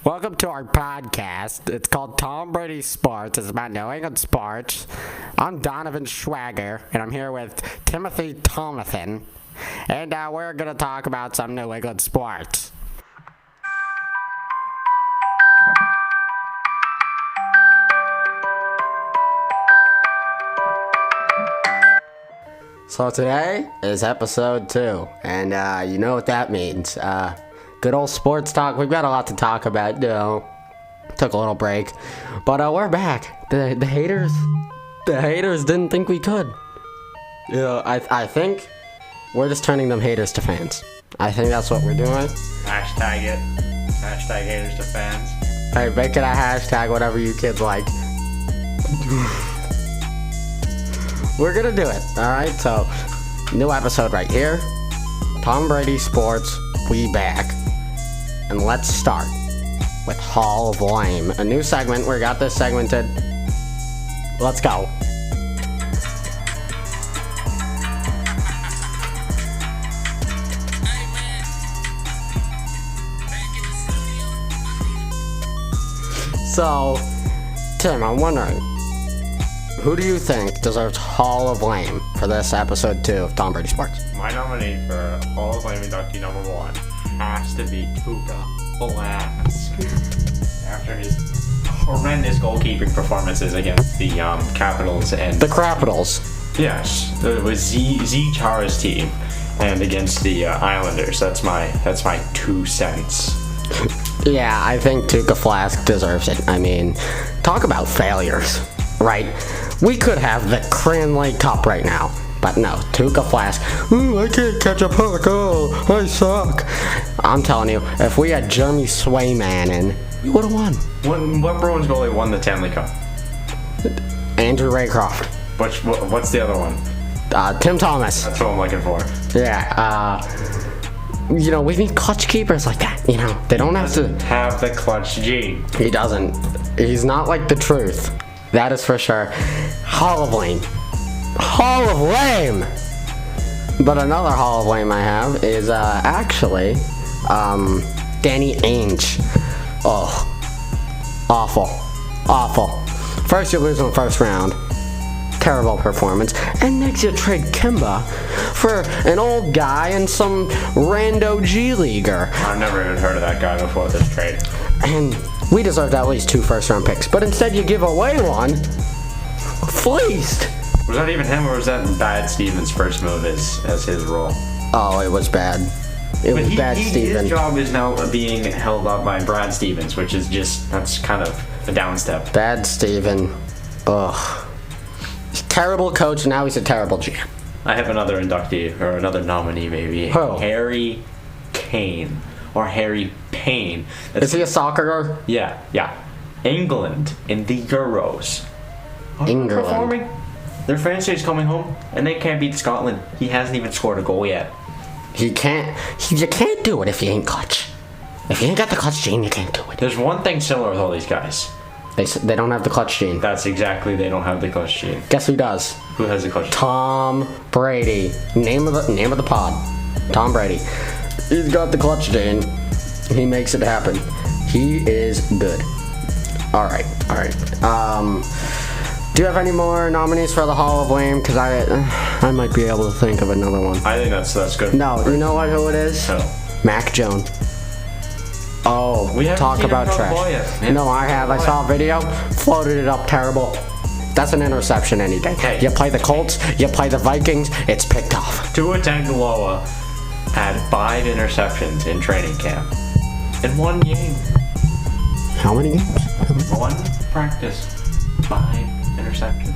Welcome to our podcast. It's called Tom Brady Sports. It's about New England sports. I'm Donovan Schwagger, and I'm here with Thomathan. And we're going to talk about some New England sports. So today is episode 2, and you know what that means. Good old sports talk. We've got a lot to talk about. Took a little break, but we're back. The haters didn't think we could. I think we're just turning them haters to fans. I think that's what we're doing. Hashtag it. Hashtag haters to fans. Hey, make it a hashtag, whatever you kids like. We're gonna do it. Alright, so new episode right here. Tom Brady Sports, we back. And let's start with Hall of Lame. A new segment. We got this segmented. Let's go. So, Tim, I'm wondering, who do you think deserves Hall of Lame for this episode 2 of Tom Brady Sports? My nominee for Hall of Lame inductee number 1 has to be Tuukka Flask. After his horrendous goalkeeping performances against the Capitals and... The Capitals. Yes, it was Z Chara's team, and against the Islanders. That's my 2 cents. Yeah, I think Tuukka Flask deserves it. I mean, talk about failures, right? We could have the Cranley Cup right now, but no, Tuukka Flask. Ooh, I can't catch a puck. Oh, I suck. I'm telling you, if we had Jeremy Swayman in, we would have won. What Bruins goalie won the Stanley Cup? Andrew Raycroft. What's the other one? Tim Thomas. That's what I'm looking for. Yeah, we need clutch keepers like that. They don't have to have the clutch gene. He doesn't. He's not like the truth. That is for sure. Hall of Lame. Hall of Lame! But another Hall of Lame I have is actually Danny Ainge. Oh. Awful. First you lose in the first round. Terrible performance. And next you trade Kimba for an old guy and some rando G Leaguer. I've never even heard of that guy before this trade. And we deserved at least 2 first-round picks, but instead you give away one. Fleeced. Was that even him, or was that Bad Stevens' first move as his role? Oh, it was bad. Bad Steven. His job is now being held up by Brad Stevens, which is that's kind of a downstep. Bad Steven. Ugh. He's a terrible coach, and now he's a terrible GM. I have another inductee, or another nominee maybe. Who? Harry Kane. Or Harry Payne. Is he a soccer guy? Yeah. England in the Euros. England. Performing. Their franchise coming home, and they can't beat Scotland. He hasn't even scored a goal yet. You can't do it if you ain't clutch. If you ain't got the clutch gene, you can't do it. There's one thing similar with all these guys. They don't have the clutch gene. That's exactly, they don't have the clutch gene. Guess who does? Who has the clutch gene? Tom Brady. Name of the pod. Tom Brady. He's got the clutch gene. He makes it happen. He is good. All right. Do you have any more nominees for the Hall of Lame? Because I might be able to think of another one. I think that's good. No, you know who it is? Who? Mac Jones. Oh, we talk about trash. Yeah. No, I have. I saw a video. Floated it up terrible. That's an interception any day. Hey. You play the Colts, you play the Vikings, it's picked off. Tua Tagovailoa had 5 interceptions in training camp. In 1 game. How many games? 1 practice. 5 interceptions.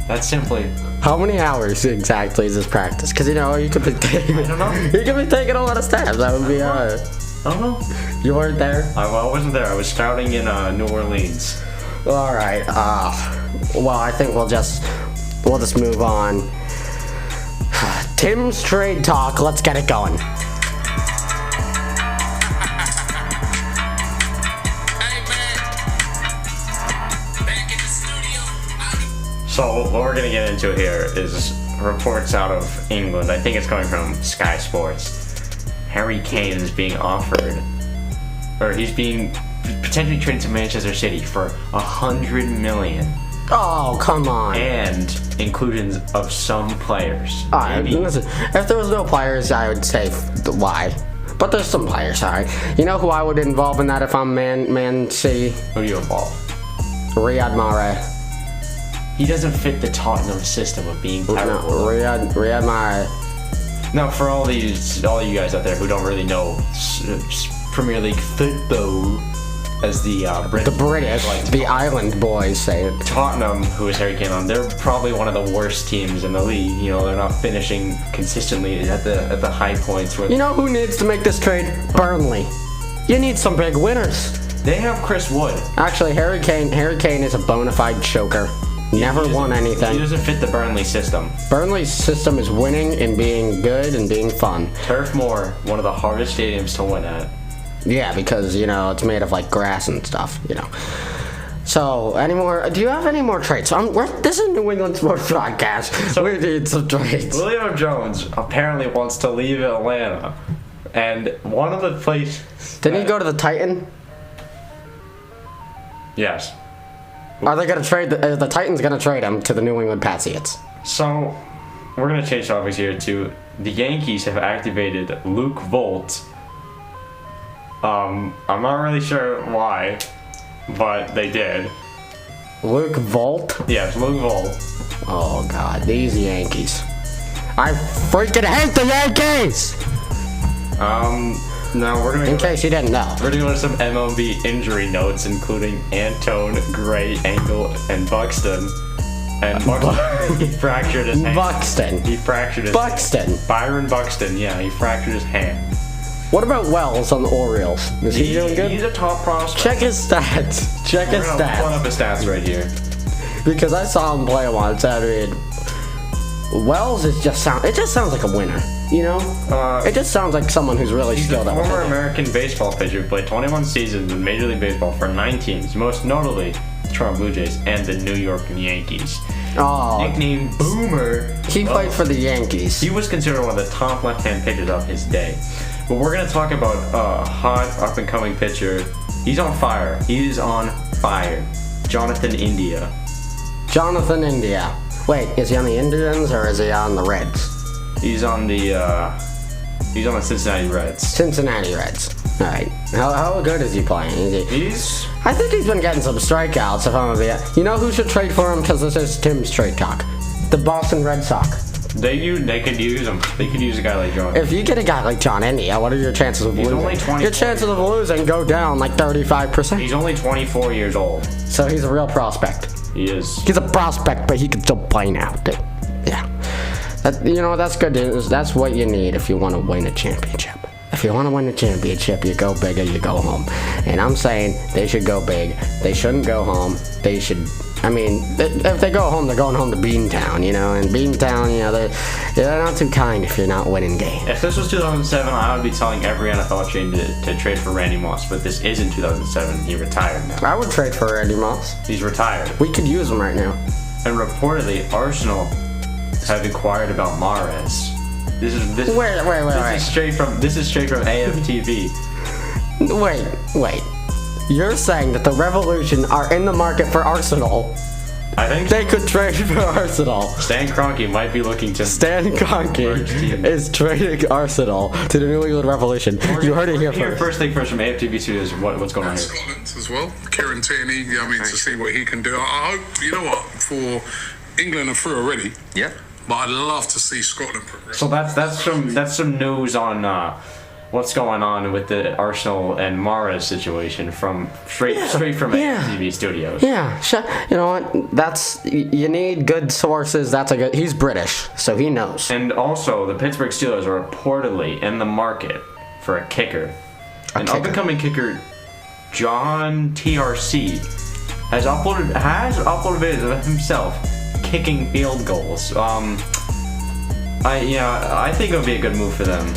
That's simply... How many hours exactly is this practice? Because, you could be taking... I don't know. You could be taking a lot of stabs. That would be, I don't know. You weren't there? I wasn't there. I was scouting in New Orleans. Alright, well, I think we'll just move on. Tim's trade talk, let's get it going. So what we're going to get into here is reports out of England. I think it's coming from Sky Sports. Harry Kane is being offered or he's being potentially traded to Manchester City for $100 million. Oh, come on. And inclusions of some players. Alright, listen, if there was no players, I would say why. But there's some players, alright. You know who I would involve in that if I'm Man City? Who do you involve? Riyad Mahrez. He doesn't fit the Tottenham system of being terrible. No, Riyad Mahrez. Now, for all you guys out there who don't really know Premier League football, as the British, like the island boys say it. Tottenham, who is Harry Kane on, they're probably one of the worst teams in the league. You know, they're not finishing consistently at the high points. You know who needs to make this trade? Burnley. You need some big winners. They have Chris Wood. Actually, Harry Kane is a bona fide choker. Never won anything. He doesn't fit the Burnley system. Burnley's system is winning and being good and being fun. Turf Moor, one of the hardest stadiums to win at. Yeah, because, you know, it's made of, like, grass and stuff, you know. So, do you have any more trades? This is New England Sports Podcast. So, we need some trades. Julio Jones apparently wants to leave Atlanta. And one of the places... Didn't he go to the Titan? Yes. Are they going to trade... the Titans going to trade him to the New England Patriots? So, we're going to change topics here to... The Yankees have activated Luke Vogt. I'm not really sure why, but they did. Luke Vogt? Yes, Luke Vogt. Oh, God. These Yankees. I freaking hate the Yankees! Now we're gonna... In case you didn't know. We're gonna go to some MLB injury notes, including Antone, Gray, Engel, and Buxton. And Buxton, he fractured his hand. Buxton. He fractured his Buxton. hand. Byron Buxton, yeah, he fractured his hand. What about Wells on the Orioles? Is he doing good? He's a top prospect. Check his stats. Check his We're gonna pull stats. up his stats right here. Because I saw him play once. Wells it just sounds like a winner. You know? It just sounds like someone who's really He's skilled a at what former they do. American baseball pitcher who played 21 seasons in Major League Baseball for 9 teams, most notably the Toronto Blue Jays and the New York Yankees. Oh, Nicknamed Boomer. he played for the Yankees. He was considered one of the top left-hand pitchers of his day. But we're going to talk about a hot up-and-coming pitcher. He's on fire. He is on fire. Jonathan India. Jonathan India. Wait, is he on the Indians or is he on the Reds? He's on the Cincinnati Reds. Cincinnati Reds. All right. How good is he playing? I think he's been getting some strikeouts. If I'm gonna be, you know who should trade for him? Because this is Tim's trade talk. The Boston Red Sox. They could use him. They could use a guy like John. If you get a guy like John India, what are your chances of losing? Only 24. Your chances of losing go down like 35%. He's only 24 years old. So he's a real prospect. He is. He's a prospect, but he can still play now, dude. Yeah. That's good news. That's what you need if you want to win a championship. If you want to win a championship, you go big or you go home. And I'm saying they should go big. They shouldn't go home. They should... if they go home, they're going home to Beantown, you know. And Beantown, you know, they're not too kind if you're not winning games. If this was 2007, I would be telling every NFL team to trade for Randy Moss. But this isn't 2007. He retired now. I would trade for Randy Moss. He's retired. We could use him right now. And reportedly, Arsenal have inquired about Mahrez. This is straight from AFTV. Wait. You're saying that the Revolution are in the market for Arsenal? I think they could trade for Arsenal. Stan Kroenke might be looking to... Stan Kroenke is trading Arsenal to the New England Revolution. You heard it here first. First thing first from AFTV Studios, what's going on here? Scotland as well. Kieran Tierney, to see what he can do. I hope, you know what, for England are through already. Yeah. But I'd love to see Scotland progress. So that's some news on what's going on with the Arsenal and Mahrez situation from straight from AFTV Studios. Yeah, you know what? You need good sources. He's British, so he knows. And also, the Pittsburgh Steelers are reportedly in the market for a kicker. An up-and-coming kicker, John TRC, has uploaded videos of himself kicking field goals. I think it would be a good move for them.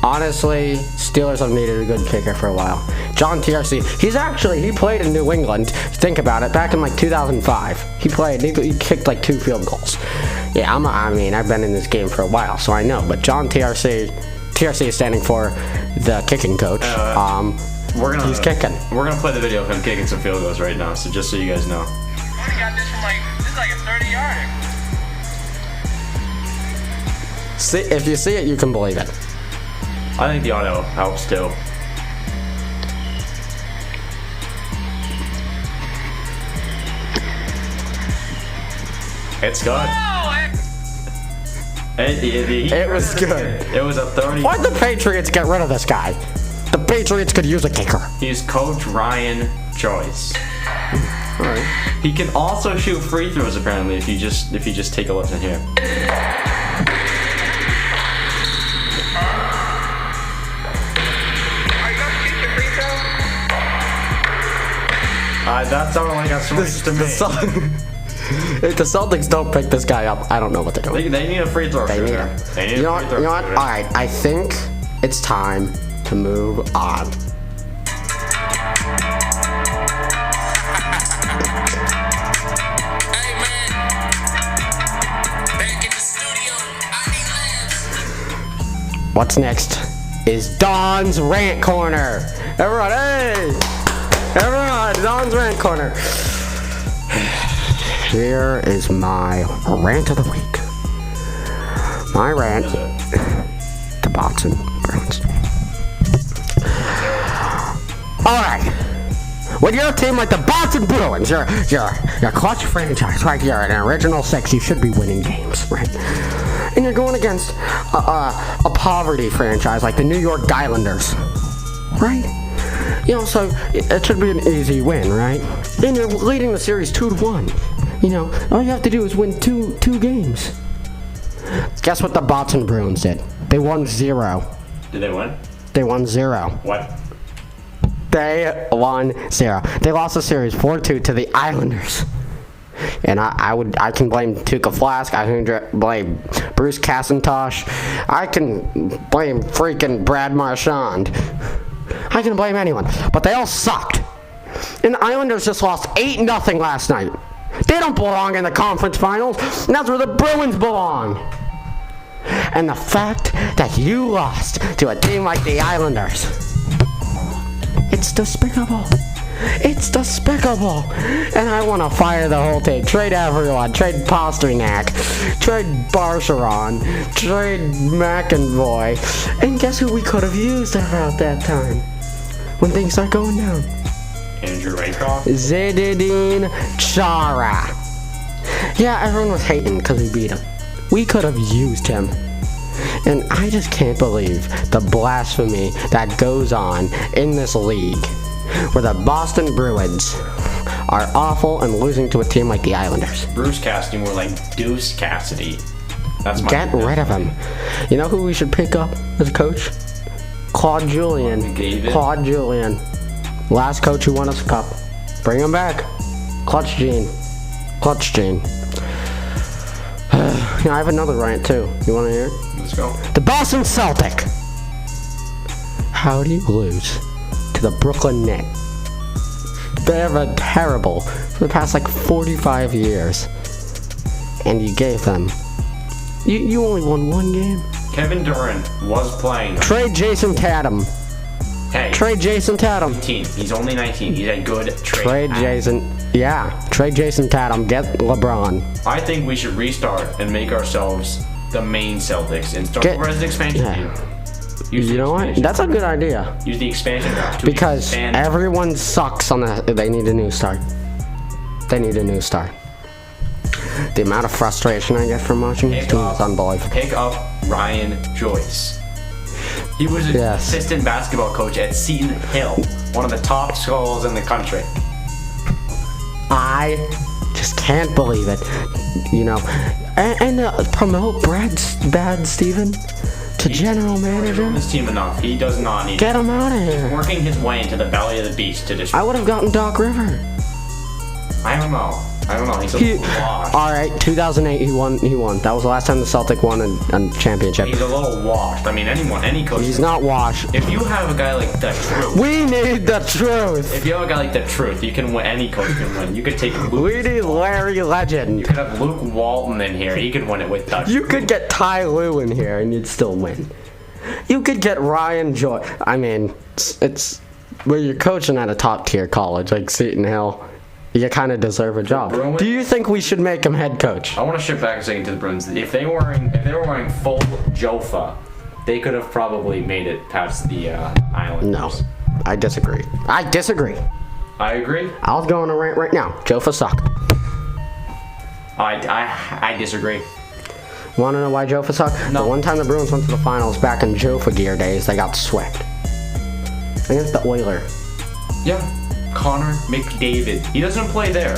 Honestly, Steelers have needed a good kicker for a while. John TRC, he played in New England. Think about it, back in like 2005. He kicked like 2 field goals. Yeah, I've been in this game for a while, so I know. But John TRC is standing for the kicking coach. He's kicking. We're gonna play the video of him kicking some field goals right now. So just so you guys know. I got this from this is like a 30-yarder. See, if you see it, you can believe it. I think the audio helps too. It's good. It was good. It was a 30. Why'd the Patriots get rid of this guy? The Patriots could use a kicker. He's Coach Ryan Joyce. Alright. He can also shoot free throws apparently if you just take a listen here. That sounded like a switch to me. If the Celtics don't pick this guy up, I don't know what they're doing. They need a free throw shooter. You know what? Alright, I think it's time to move on. Hey man, back in the studio, I need laughs. What's next is Don's Rant Corner. Everyone, hey! Everyone, Don's Rant Corner. Here is my rant of the week. My rant to Boston Bruins. Alright. When you're a team like the Boston Bruins, you're a clutch franchise, right? You're an original six, you should be winning games, right? And you're going against a poverty franchise like the New York Islanders, right? You know, so it should be an easy win, right? And you're leading the series 2-1. You know, all you have to do is win two games. Guess what the Boston Bruins did? They won 0. Did they win? They won 0. What? They won 0. They lost the series 4-2 to the Islanders. And I can blame Tuukka Flask. I can blame Bruce Cassintosh. I can blame freaking Brad Marchand. I can blame anyone. But they all sucked. And the Islanders just lost 8-0 last night. They don't belong in the conference finals. And that's where the Bruins belong. And the fact that you lost to a team like the Islanders, it's despicable. It's despicable. And I want to fire the whole team. Trade everyone. Trade Pasternak. Trade Barcheron. Trade McAvoy. And guess who we could have used about that time? When things start going down. Andrew Raycroft? Zdeno Chara. Yeah, everyone was hating because we beat him. We could have used him. And I just can't believe the blasphemy that goes on in this league, where the Boston Bruins are awful and losing to a team like the Islanders. Bruce Cassidy more like Deuce Cassidy. That's my Get rid of him. You know who we should pick up as a coach? Claude Julien. McDavid. Claude Julien. Last coach who won us a cup. Bring him back. Clutch Gene. Clutch Gene. I have another rant too. You want to hear it? Let's go. The Boston Celtic. How do you lose to the Brooklyn Nets? They have a terrible for the past like 45 years. And you gave them. You only won 1 game. Kevin Durant was playing. Trade Jason Tatum. Hey. Trade Jason Tatum. 19. He's only 19. He's a good trade. Trade Jason. Yeah. Trade Jason Tatum. Get LeBron. I think we should restart and make ourselves the main Celtics and start over as an expansion team. You know what? That's a good idea. Use the expansion draft. Because everyone sucks on that. They need a new start. They need a new start. The amount of frustration I get from watching this team is unbelievable. Pick up Ryan Joyce. He was an assistant basketball coach at Seton Hill, one of the top schools in the country. I just can't believe it. You know, and promote Bad Steven to general manager. This team enough. He does not need. Get him out of here. Working his way into the belly of the beast to destroy. I would have gotten Doc River. I don't know. He's a little washed. All right, 2008 he won. That was the last time the Celtic won a championship. He's a little washed. I mean, any coach. He's not washed. If you have a guy like the Truth. We need the Truth. If you have a guy like the Truth, you can win. Any coach can win. You could take Luke. We need Larry Legend. You could have Luke Walton in here. He could win it with the You could get Ty Lue in here and you'd still win. You could get Ryan Joyce. I mean, it's when you're coaching at a top tier college like Seton Hill, you kind of deserve a job. Do you think we should make him head coach? I want to shift back a second to the Bruins. If they were wearing full Jofa, they could have probably made it past the Islanders. No, I disagree. I agree. I'll go on a rant right now. Jofa sucked. I disagree. Want to know why Jofa sucked? No. The one time the Bruins went to the finals back in Jofa gear days, they got swept against the Oilers. Yeah, Connor McDavid. He doesn't play there.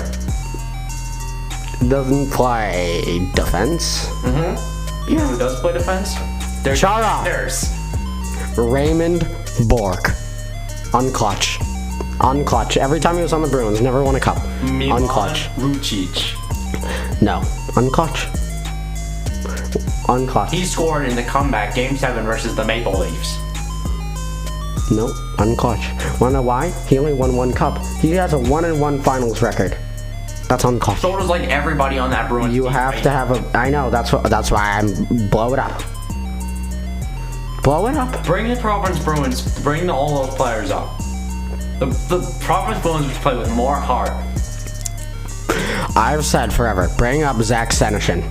Doesn't play defense. You know who does play defense? There's Chara. Raymond Bork. Unclutch. Every time he was on the Bruins, never won a cup. Unclutch. Lucic. No. Unclutch. He scored in the comeback Game 7 versus the Maple Leafs. No. Unclutch. Wanna know why? He only won one cup. He has a 1-1 finals record. That's unclutch. So does like everybody on that Bruins You team, have right? to have a. I know. That's why I'm blow it up. Blow it up. Bring the Providence Bruins. Bring all those players up. The Providence Bruins play with more heart. I've said forever. Bring up Zach Senyshyn.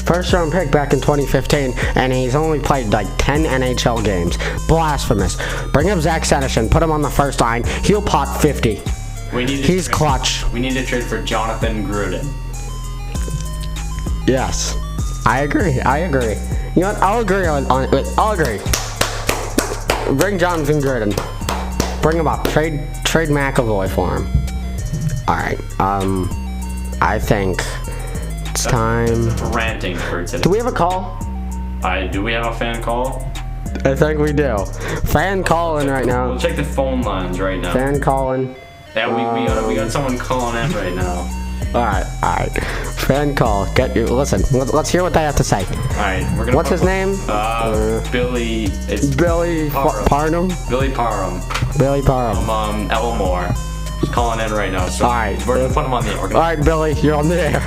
First round pick back in 2015, and he's only played like 10 NHL games. Blasphemous. Bring up Zach Senyshyn. Put him on the first line. He'll pot 50. He's clutch. We need to trade for Jonathan Gruden. Yes. I agree. You know what? I'll agree I'll agree. Bring Jonathan Gruden. Bring him up. Trade McAvoy for him. Alright. I think it's time. Ranting for today. Do we have a call? Do we have a fan call? I think we do. Fan calling right now. We'll check the phone lines right now. Fan calling. Yeah, we got someone calling in right now. Alright. Fan call. Listen, let's hear what they have to say. Alright, we're gonna. What's his name? Billy. It's Billy Parham. Billy Parham. Billy Parham. Elmore. He's calling in right now. So Alright. we're gonna put him on the air. Alright, Billy, you're on the air.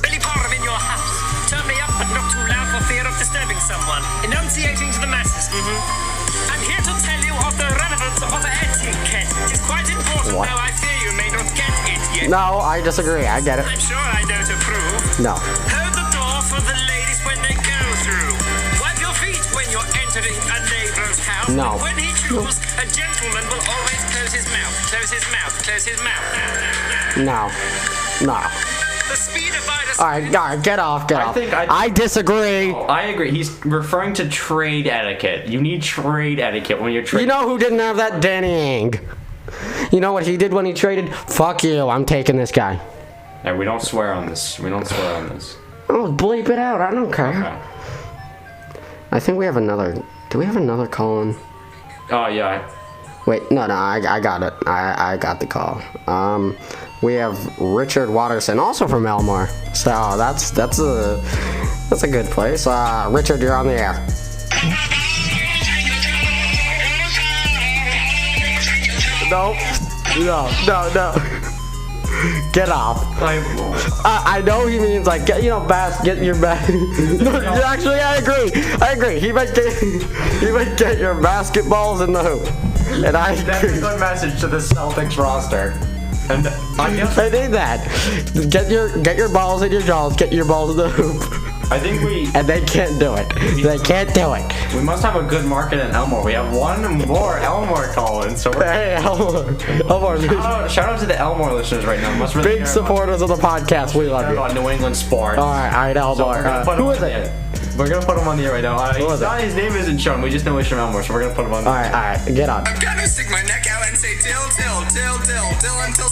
Billy Parham in your house. Turn me up, but not too loud for fear of disturbing someone. Enunciating to the masses. I'm here to tell you of the relevance of etiquette. It's quite important, What? though I fear you may not get it yet. No, I disagree. I get it. I'm sure I don't approve. No. Hold the door for the ladies when they go through. Wipe your feet when you're entering a neighbor's house. No. And when he chews, a gentleman will always close his mouth. Close his mouth. Close his mouth. No. The speed of virus. Alright, get off. I disagree. I agree. He's referring to trade etiquette. You need trade etiquette when you're trading. You know who didn't have that? Danny Ainge. You know what he did when he traded? Fuck you, I'm taking this guy. Hey, we don't swear on this. Oh, bleep it out, I don't care. Okay. I think we have another. Do we have another call in? Oh yeah. Wait, no, I got it. I got the call. We have Richard Watterson, also from Elmore. So that's a good place. Richard, you're on the air. No. Get off. I know he means like get your basket. No, actually, I agree. He might get your basketballs in the hoop. And I That's a good message to the Celtics roster. And I guess I need that. Get your balls in your jaws. Get your balls in the hoop. I think And they can't do it. They can't do it. we must have a good market in Elmore. We have one more Elmore calling, so we're Hey, Elmore. shout out to the Elmore listeners right now. Must really Big care supporters of the podcast. We love about, you. about New England sports. All right, So Elmore. we're gonna put him Who on is the it? air. We're gonna put him on the air right now. is it? His name isn't shown. We just know he's from Elmore, so we're gonna put him on. All right, get on. I'm gonna stick my neck out and say dill until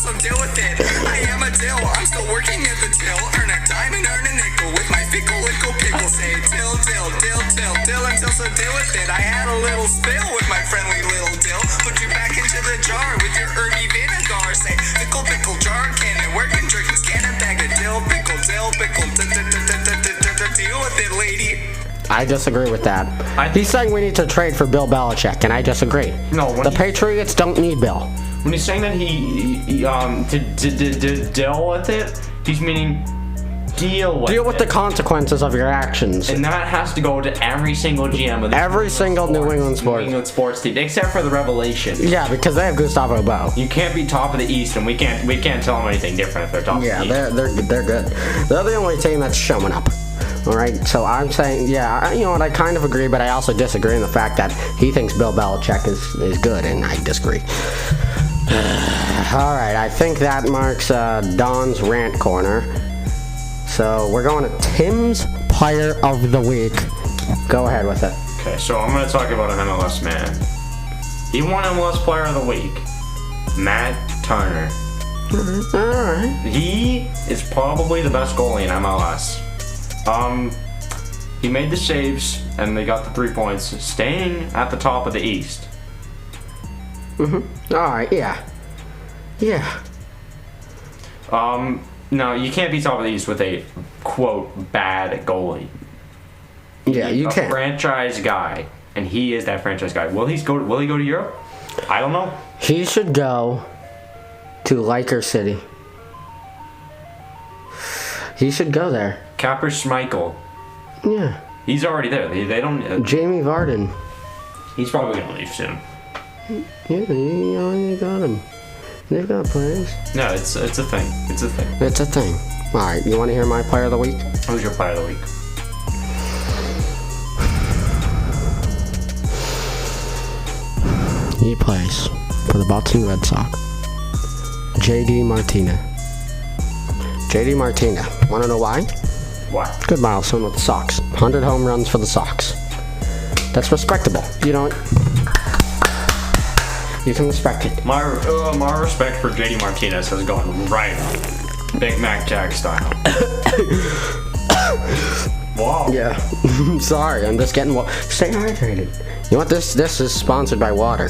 so deal with it. I am a dill, I'm still working at the till. Earn a dime and earn a nickel with my fickle pickle. Say dill until so deal with it. I had a little spill with my friendly little dill. Put you back into the jar with your herby vinegar. Say pickle jar cannon, working drinking cannon bag of dill pickle. Deal with it, lady. I disagree with that. He's saying we need to trade for Bill Belichick, and I disagree. No, The Patriots don't need Bill. When he's saying that he to deal with it, he's meaning deal with the consequences of your actions. And that has to go to every single GM of Every single New England New England sports team, except for the Revelation. Yeah, because they have Gustavo Bo. You can't be top of the East, and we can't tell them anything different if they're top of the East. Yeah, they're good. They're the only team that's showing up. All right, so I'm saying, yeah, you know what? I kind of agree, but I also disagree in the fact that he thinks Bill Belichick is good, and I disagree. All right, I think that marks Don's rant corner. So we're going to Tim's Player of the Week. Go ahead with it. Okay, so I'm going to talk about an MLS man. He won MLS Player of the Week. Matt Turner. All right. He is probably the best goalie in MLS. He made the saves, and they got the 3 points, staying at the top of the East. All right, yeah. No, you can't be top of the East with a, quote, bad goalie. Yeah, you A can. franchise guy, and he is that franchise guy. Will he go to Europe? I don't know. He should go to Laker City. He should go there. Capper Schmeichel. Yeah. He's already there. They don't. Jamie Varden. He's probably gonna leave soon. Yeah, you already got him. They've got players. No, it's a thing. It's a thing. It's a thing. All right, you want to hear my Player of the Week? Who's your Player of the Week? He plays for the Boston Red Sox. J.D. Martinez. J.D. Martinez. Want to know why? Why? Good milestone with the Sox. 100 home runs for the Sox. That's respectable. You know, you can respect it. My respect for JD Martinez has gone right up. Big Mac Jack style. Wow. Yeah. Sorry, I'm just getting stay hydrated. You know what? This is sponsored by water.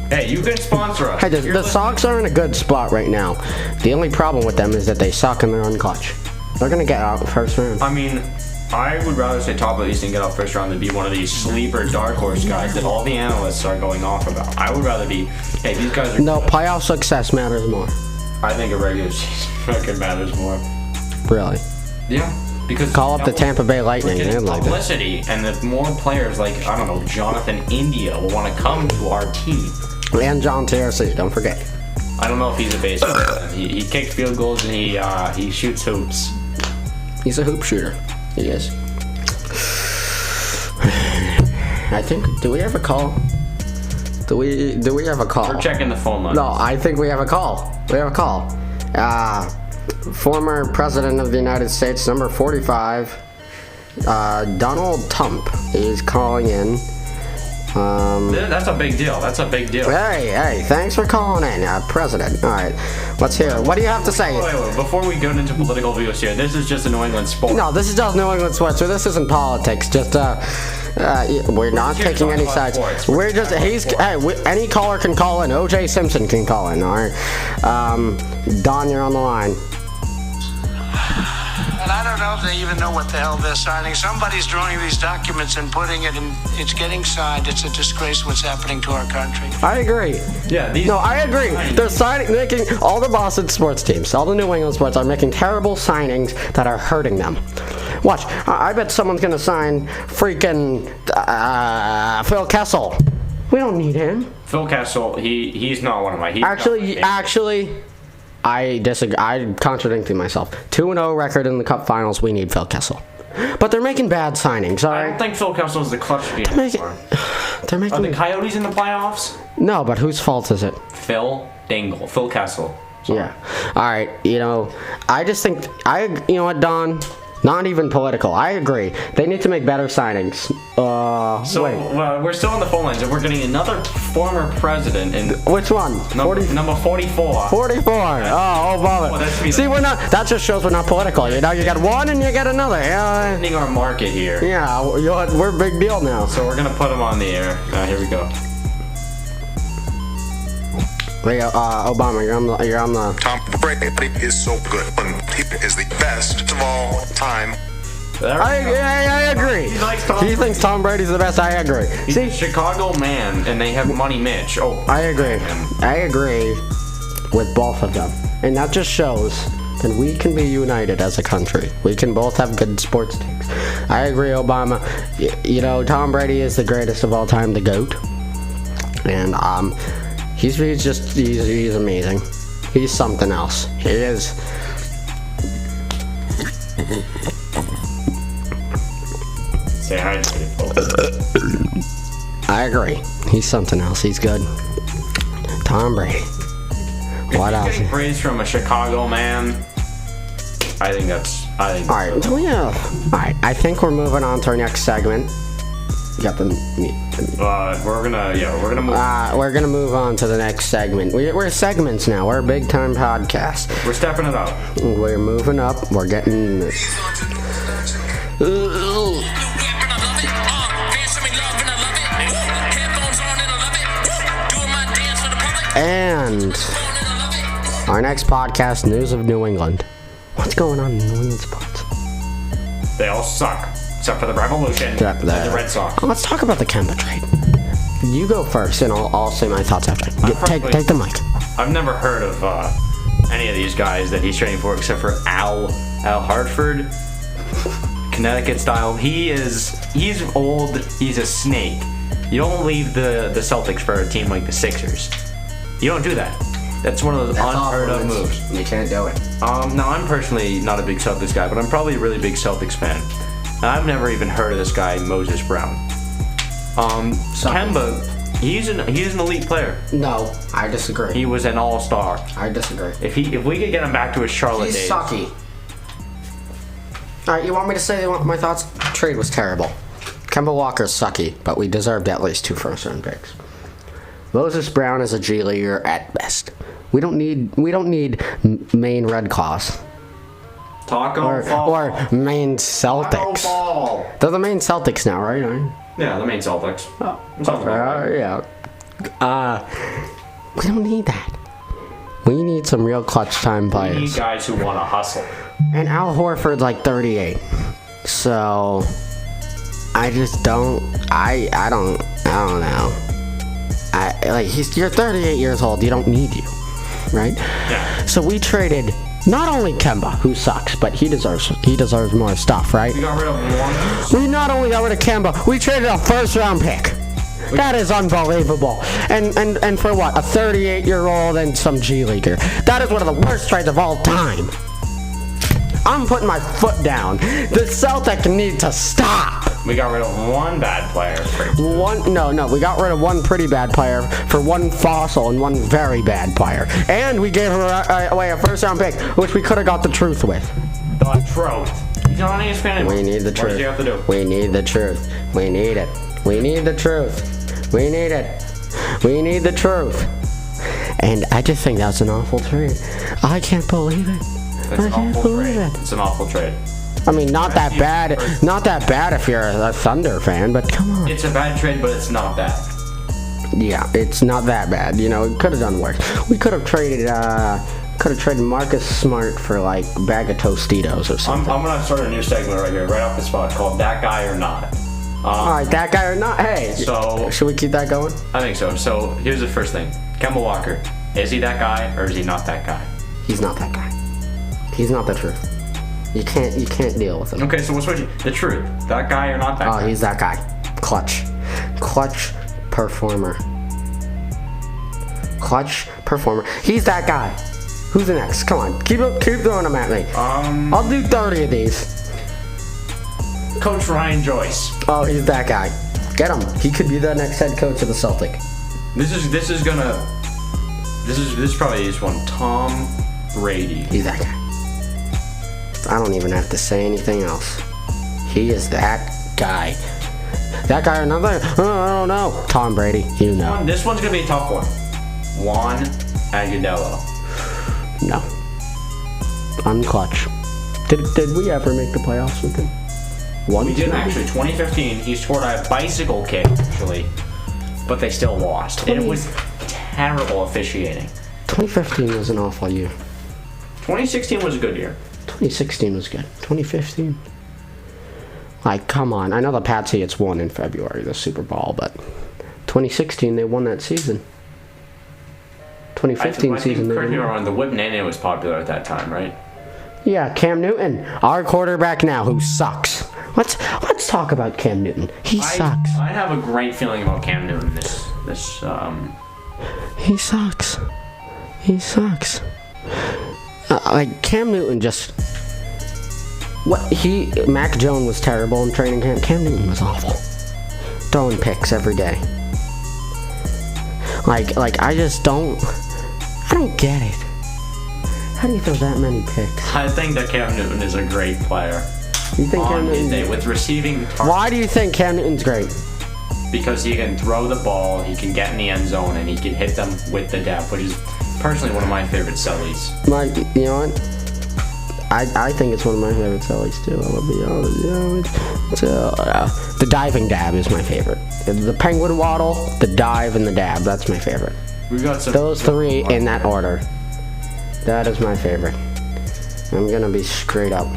Hey, you can sponsor us. Hey, the Sox are in a good spot right now. The only problem with them is that they suck and they're unclutch. They're gonna get out first round. I mean, I would rather say top of the East and get out first round than be one of these sleeper dark horse guys that all the analysts are going off about. I would rather be, hey, these guys are No, good. playoff success matters more. I think a regular season record matters more. Really. Yeah. Because Call up the Tampa Bay Lightning. We're They getting like that. publicity, and the more players like, I don't know, Jonathan India will want to come to our team. And John TRC, don't forget. I don't know if he's a baseball player. He kicks field goals and he shoots hoops. He's a hoop shooter. He is. I think. Do we have a call? Do we have a call? We're checking the phone line. No, I think we have a call. We have a call. Former President of the United States, number 45, Donald Trump is calling in. That's a big deal. That's a big deal. Hey, thanks for calling in, President. All right, let's hear it. What do you have to say? Wait. Before we get into political views here, this is just a New England sport. No, this is just New England sports, so this isn't politics. Just, we're not here to taking talk any about sides. sports. We're just, any caller can call in. O.J. Simpson can call in, all right? Don, you're on the line. And I don't know if they even know what the hell they're signing. Somebody's drawing these documents and putting it in. It's getting signed. It's a disgrace what's happening to our country. I agree. Yeah, No, I agree. They're making all the Boston sports teams, all the New England sports are making terrible signings that are hurting them. Watch, I bet someone's gonna sign freaking Phil Kessel. We don't need him. Phil Kessel, he's not one of my. Actually, I disagree. I'm contradicting myself. 2-0 record in the Cup Finals. We need Phil Kessel, but they're making bad signings. All I right. don't think Phil Kessel is the clutch beat. They're making. Are the Coyotes in the playoffs? No, but whose fault is it? Phil Kessel. Yeah. All right. You know, I just think You know what, Don? Not even political. I agree. They need to make better signings. So wait. we're still on the phone lines, and we're getting another former president in Which one? number 44. 44. Oh, Obama. that's me. See, we're not. That just shows we're not political. You know, you got one and you get another. Yeah. Ending our market here. Yeah. We're a big deal now. So we're gonna put him on the air. Here we go. Wait, Obama, you're on the. Tom Brady is so good. He is the best of all time. I agree. He thinks Tom Brady's the best. I agree. He's See, a Chicago man, and they have Money Mitch. Oh, I agree. I agree with both of them, and that just shows then we can be united as a country. We can both have good sports takes. I agree, Obama. Tom Brady is the greatest of all time, the GOAT. And he's amazing. He's something else. He is. Say hi to people. I agree. He's something else. He's good. Tom Brady. What else? Getting praise from a Chicago man. I think. All right. So yeah. All right. I think we're moving on to our next segment. You got the. We're gonna move. We're gonna move on to the next segment. We're segments now. We're a big time podcast. We're stepping it up. We're moving up. We're getting. And our next podcast, News of New England. What's going on in New England sports? They all suck, except for the Revolution and the Red Sox. Let's talk about the Kemba trade. You go first, and I'll say my thoughts after. Take the mic. I've never heard of any of these guys that he's trading for, except for Al Hartford, Connecticut style. He's old. He's a snake. You don't leave the Celtics for a team like the Sixers. You don't do that. That's one of those unheard of moves. You can't do it. No, I'm personally not a big Celtics guy, but I'm probably a really big Celtics fan. And I've never even heard of this guy, Moses Brown. Kemba, he's an elite player. No, I disagree. He was an all-star. I disagree. If we could get him back to his Charlotte He's days. sucky. All right, you want me to say my thoughts? Trade was terrible. Kemba Walker's sucky, but we deserved at least 2 first-round picks. Moses Brown is a G Leaguer at best. We don't need Maine Red Claws. Or Maine Celtics. They're the Maine Celtics now, right? Yeah, the Maine Celtics. We don't need that. We need some real clutch time players. We need guys who want to hustle. And Al Horford's like 38. So I just don't. I don't know. You're 38 years old. You don't need you, right? Yeah. So we traded not only Kemba, who sucks, but he deserves more stuff, right? We got rid of one. We not only got rid of Kemba, we traded a first-round pick. That is unbelievable. And for what? A 38-year-old and some G Leaguer. That is one of the worst trades of all time. I'm putting my foot down. The Celtics need to stop. We got rid of one bad player. We got rid of one pretty bad player for one fossil and one very bad player. And we gave away a first-round pick, which we could have got the truth with. The truth. He's not on ESPN. We need the truth. What does he have to do? We need the truth. We need it. We need the truth. We need it. We need the truth. And I just think that's an awful trade. I can't believe it. It's an awful trade. It's an awful trade. I mean, not that bad. Not that bad if you're a Thunder fan, but come on. It's a bad trade, but it's not bad. Yeah, it's not that bad. It could have done worse. We could have traded Marcus Smart for like a bag of Tostitos or something. I'm gonna start a new segment right here, right off the spot, called "That Guy or Not." All right, that guy or not? Hey. So should we keep that going? I think so. So here's the first thing: Kemba Walker. Is he that guy or is he not that guy? He's not that guy. He's not the truth. You can't deal with him. Okay, so we'll switch it. The truth. That guy or not that guy? Oh, he's that guy. Clutch performer. He's that guy. Who's the next? Come on, keep throwing them at me. I'll do 30 of these. Coach Ryan Joyce. Oh, he's that guy. Get him. He could be the next head coach of the Celtic. This is probably this one. Tom Brady. He's that guy. I don't even have to say anything else. He is that guy. That guy or another? I don't know. Tom Brady, you know. This one's gonna be a tough one. Juan Agudelo. No. Unclutch. Did we ever make the playoffs with him? We didn't actually. 2015, he scored a bicycle kick actually, but they still lost. And it was terrible officiating. 2015 was an awful year. 2016 was a good year. 2016 was good. 2015. Like, come on. I know the Patriots won in February, the Super Bowl, but 2016 they won that season. 2015 season. Correct me if I'm wrong. The Whip Nene was popular at that time, right? Yeah, Cam Newton, our quarterback now, who sucks. Let's talk about Cam Newton. He sucks. I have a great feeling about Cam Newton. He sucks. He sucks. Like Cam Newton just. Mac Jones was terrible in training camp. Cam Newton was awful. Throwing picks every day. Like I just don't. I don't get it. How do you throw that many picks? I think that Cam Newton is a great player. You think Cam On his Newton? day with receiving targets. Why do you think Cam Newton's great? Because he can throw the ball, he can get in the end zone, and he can hit them with the depth, which is personally one of my favorite sellies. Like, you know what? I think it's one of my favorite sellies too. I'll be honest. The diving dab is my favorite. The penguin waddle, the dive, and the dab. That's my favorite. We've got some Those three in that order. That is my favorite. I'm gonna be straight up.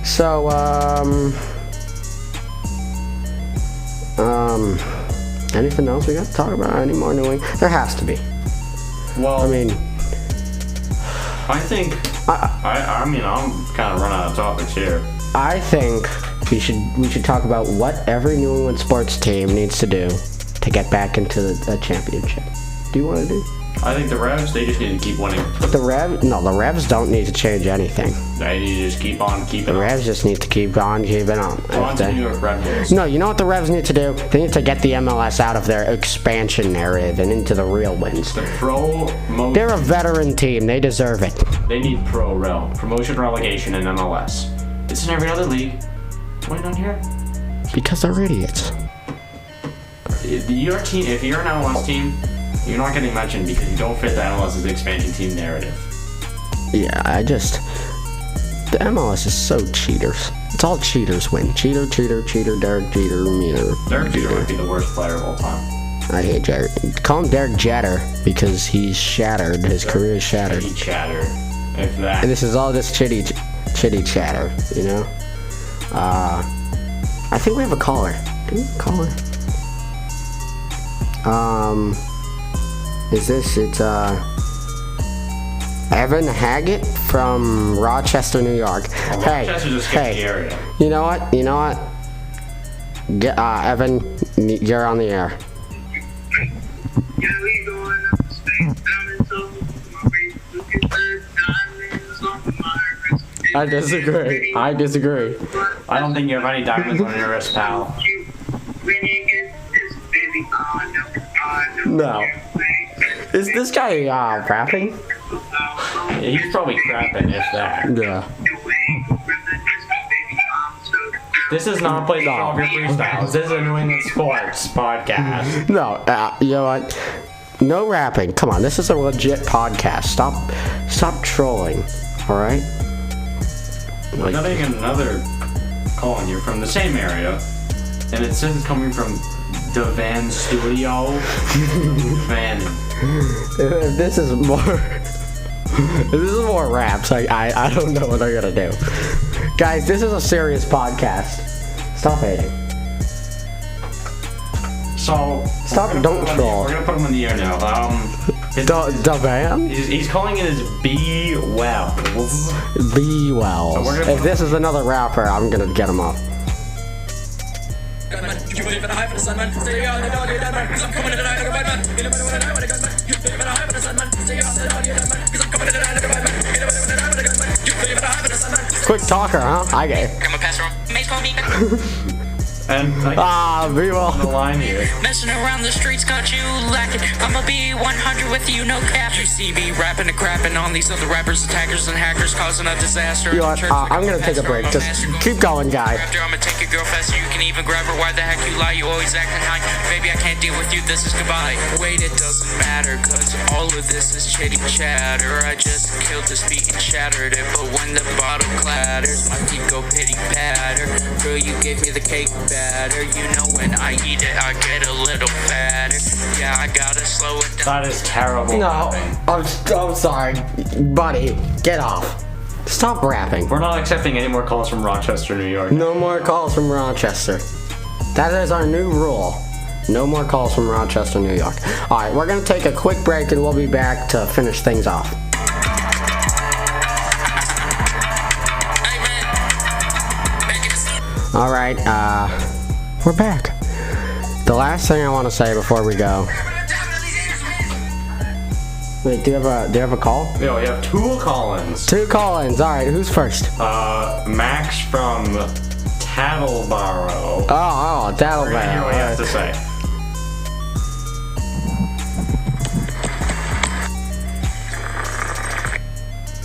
So, anything else we got to talk about? Any more New England? There has to be. Well, I mean, I think I'm kind of running out of topics here. I think we should talk about what every New England sports team needs to do to get back into the championship. Do you want to do? I think the Revs, they just need to keep winning. The Revs don't need to change anything. They need to just keep on keeping The on. Revs just need to keep on keeping on. On to New York Red Bulls. No, you know what the Revs need to do? They need to get the MLS out of their expansion narrative and into the real wins. They're a veteran team. They deserve it. They need promotion, relegation, and MLS. It's in every other league. Why not here? Because they're idiots. Your team, if you're an MLS team, you're not getting mentioned because you don't fit the MLS's expansion team narrative. Yeah, the MLS is so cheaters. It's all cheaters win. Cheater, Derek Jeter, meter. Derek Jeter might be the worst player of all time. I hate Derek. Call him Derek Jeter because he's shattered. His career is shattered. Chitty chatter, if that. And this is all this chitty chatter, you know? I think we have a caller. Do we have a caller? It's Evan Haggett from Rochester, New York. Well, Rochester's a sketchy area. You know what? Evan, you're on the air. I disagree. I don't think you have any diamonds on your wrist, pal. No. Is this guy rapping? He's probably crapping, if that. Yeah. This is not Play Soccer Freestyles. This is a New England Sports podcast. No, you know what? No rapping. Come on, this is a legit podcast. Stop trolling. All right. I'm getting another call on you from the same area, and it says it's coming from Donovan Studio. Van. If this is more raps, I don't know what I'm gonna do. Guys, this is a serious podcast. Stop hating. So don't troll. We're gonna put him in the air now. Donovan? He's calling it his Be Well. Be well. So we're gonna if this is another rapper, I'm gonna get him off. Quick talker, huh? I get it. And be well. on the line here. Messing around the streets got you lacking. I'ma be 100 with you, no cap. You see me rapping and crapping on these other rappers, attackers, and hackers, causing a disaster. You know what? I'm gonna take a break. Just keep going, guy. I'ma take your girl faster. You can even grab her. Why the heck you lie? You always acting high. Baby, I can't deal with you. This is goodbye. Wait, it doesn't matter, cause all of this is chitty chatter. I just killed this beat and shattered it. But when the bottle clatters, my feet go pitty patter. Girl, you gave me the cake batter. You know when I eat it, I get a little fatter. Yeah, I gotta slow it down. That is terrible. No, I'm sorry, buddy. Get off. Stop rapping. We're not accepting any more calls from Rochester, New York. No more calls from Rochester. That is our new rule. No more calls from Rochester, New York. All right, we're gonna take a quick break and we'll be back to finish things off. All right, we're back. The last thing I want to say before we go. Wait, do you have a call? Yeah, we have two call-ins. Two call-ins. All right, who's first? Max from Tattleboro. Oh, Tattleboro. We're gonna hear what he has to say.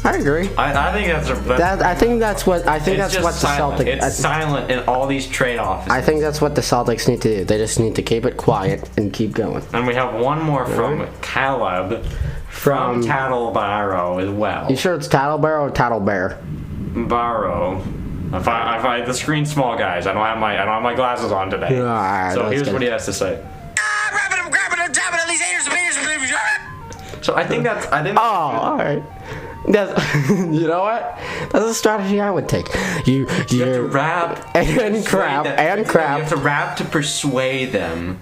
I agree. I think I think that's what the silent. Celtics. It's silent in all these trade offices. I think that's what the Celtics need to do. They just need to keep it quiet and keep going. And we have one more from Caleb from Tattleboro as well. You sure it's Tattleboro or Tattlebear? Baro. If I the screen's small, guys. I don't have my glasses on today. Yeah, so here's what he has to say. So I think that's. Oh, all right. That's, you know what? That's a strategy I would take. You have to rap and crap and crap. You have to rap to persuade them.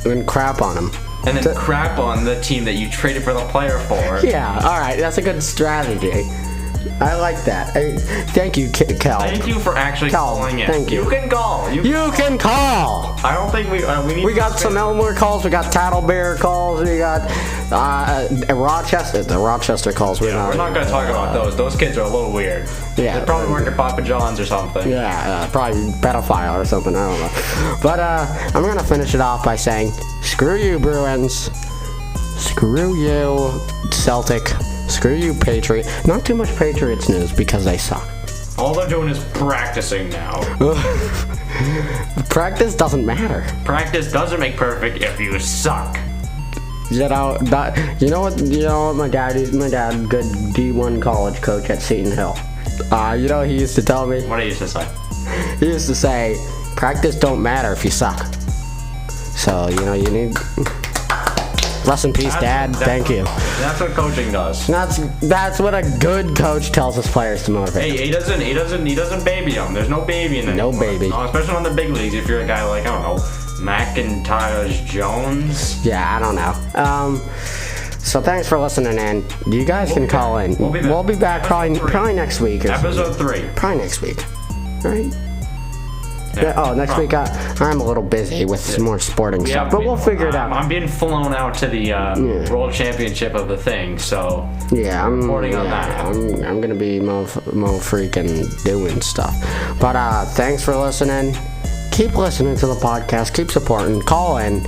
And crap on them. And then crap on the team that you traded for the player for. Yeah, all right. That's a good strategy. I like that. Thank you, Cal. Thank you for actually calling it. Thank you. You can call. You can call. I don't think we need. We got some Elmore calls. We got Tattlebear calls. We got Rochester. The Rochester calls. We're not going to talk about those. Those kids are a little weird. Yeah. They probably work at Papa John's or something. Yeah, probably pedophile or something. I don't know. But I'm gonna finish it off by saying, screw you, Bruins. Screw you, Celtic. Screw you, Patriot. Not too much Patriots news because they suck. All they're doing is practicing now. Practice doesn't matter. Practice doesn't make perfect if you suck. You know what my dad, good D1 college coach at Seton Hill. He used to tell me. What did he used to say? He used to say, practice don't matter if you suck. So, you need. Rest in peace, Dad. Thank you. That's what coaching does. That's what a good coach tells his players to motivate. Hey, he doesn't baby them. There's no baby in them. No baby. Especially on the big leagues. If you're a guy like, I don't know, McIntyre Jones. Yeah, I don't know. So thanks for listening in. You guys can call in. We'll be back probably next week. Episode 3. Probably next week. All right. Yeah, next week I'm a little busy with some more sporting stuff, but we'll figure it out. I'm being flown out to the World Championship of the thing, so yeah, I'm reporting on that. I'm gonna be mo freaking doing stuff. But thanks for listening. Keep listening to the podcast. Keep supporting. Call in.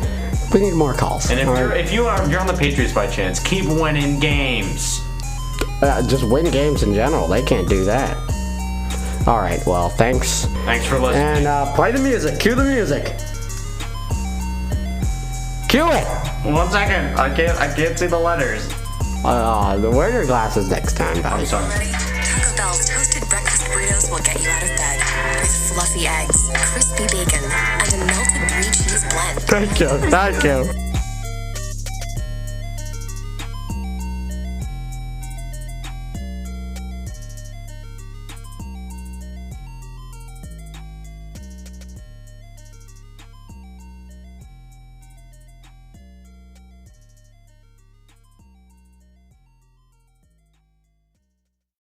We need more calls. And if you're on the Patriots by chance, keep winning games. Just win games in general. They can't do that. All right. Well, thanks. Thanks for listening. And play the music. Cue the music. Cue it. 1 second. I can't see the letters. Wear your glasses next time, buddy. I'm sorry. Taco Bell's toasted breakfast burritos will get you out of bed with fluffy eggs, crispy bacon, and a melted 3 cheese blend. Thank you.